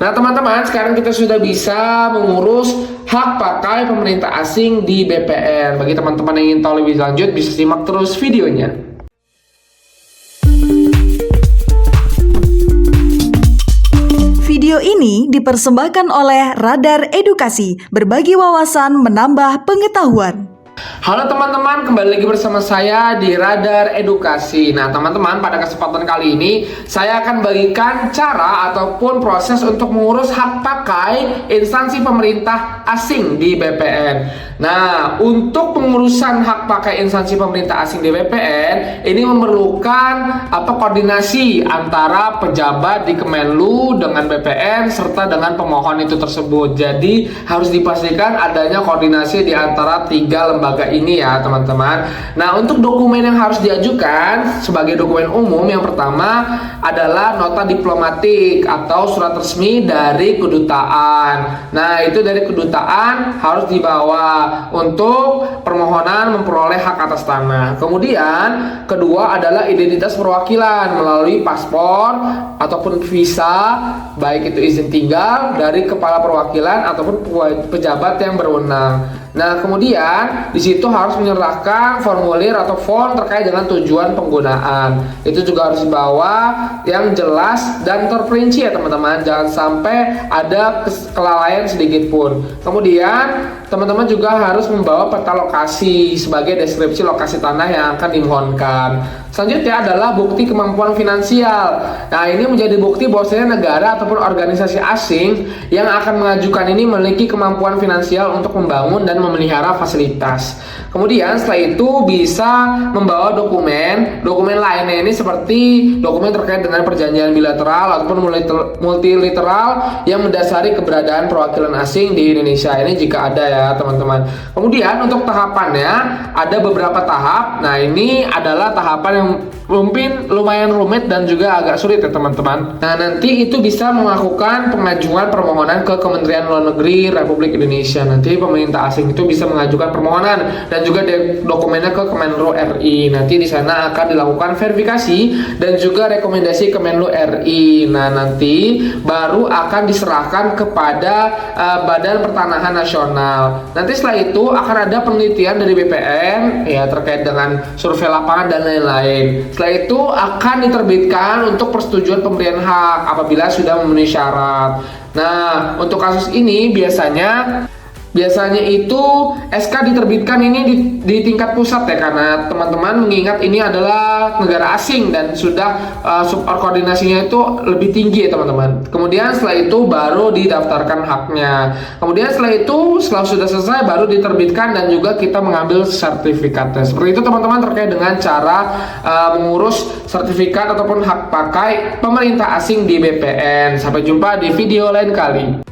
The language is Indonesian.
Nah teman-teman, sekarang kita sudah bisa mengurus hak pakai pemerintah asing di BPN. Bagi teman-teman yang ingin tahu lebih lanjut, bisa simak terus videonya. Video ini dipersembahkan oleh Radar Edukasi, berbagi wawasan menambah pengetahuan. Halo teman-teman, kembali lagi bersama saya di Radar Edukasi. Nah teman-teman, pada kesempatan kali ini saya akan bagikan cara ataupun proses untuk mengurus hak pakai instansi pemerintah asing di BPN. Nah, untuk pengurusan hak pakai instansi pemerintah asing di BPN ini memerlukan koordinasi antara pejabat di Kemenlu dengan BPN serta dengan pemohon itu tersebut. Jadi harus dipastikan adanya koordinasi di antara tiga lembaga ini ya teman-teman. Nah, untuk dokumen yang harus diajukan sebagai dokumen umum, yang pertama adalah nota diplomatik atau surat resmi dari kedutaan. Nah, itu dari kedutaan harus dibawa untuk permohonan memperoleh hak atas tanah. Kemudian kedua adalah identitas perwakilan melalui paspor ataupun visa, baik itu izin tinggal dari kepala perwakilan ataupun pejabat yang berwenang. Nah, kemudian di situ harus menyerahkan formulir atau form terkait dengan tujuan penggunaan. Itu juga harus dibawa yang jelas dan terperinci ya teman-teman. Jangan sampai ada kelalaian sedikit pun. Kemudian teman-teman juga harus membawa peta lokasi sebagai deskripsi lokasi tanah yang akan dimohonkan. Selanjutnya adalah bukti kemampuan finansial. Nah, ini menjadi bukti bahwasanya negara ataupun organisasi asing yang akan mengajukan ini memiliki kemampuan finansial untuk membangun dan memelihara fasilitas. Kemudian setelah itu bisa membawa dokumen lainnya ini seperti dokumen terkait dengan perjanjian bilateral ataupun multilateral yang mendasari keberadaan perwakilan asing di Indonesia. Ini jika ada ya teman-teman. Kemudian untuk tahapannya ada beberapa tahap. Nah, ini adalah tahapan yang mungkin lumayan rumit dan juga agak sulit ya teman-teman. Nah, nanti itu bisa melakukan pengajuan permohonan ke Kementerian Luar Negeri Republik Indonesia. Nanti pemerintah asing itu bisa mengajukan permohonan dan juga dokumennya ke Kemenlu RI. Nanti di sana akan dilakukan verifikasi dan juga rekomendasi Kemenlu RI. Nah, nanti baru akan diserahkan kepada Badan Pertanahan Nasional. Nanti setelah itu akan ada penelitian dari BPN ya terkait dengan survei lapangan dan lain-lain. Setelah itu akan diterbitkan untuk persetujuan pemberian hak apabila sudah memenuhi syarat. Nah, untuk kasus ini biasanya itu SK diterbitkan ini di tingkat pusat ya, karena teman-teman mengingat ini adalah negara asing dan sudah subordinasinya itu lebih tinggi ya teman-teman. Kemudian setelah itu baru didaftarkan haknya. Kemudian setelah sudah selesai baru diterbitkan dan juga kita mengambil sertifikatnya. Seperti itu teman-teman terkait dengan cara mengurus sertifikat ataupun hak pakai pemerintah asing di BPN. Sampai jumpa di video lain kali.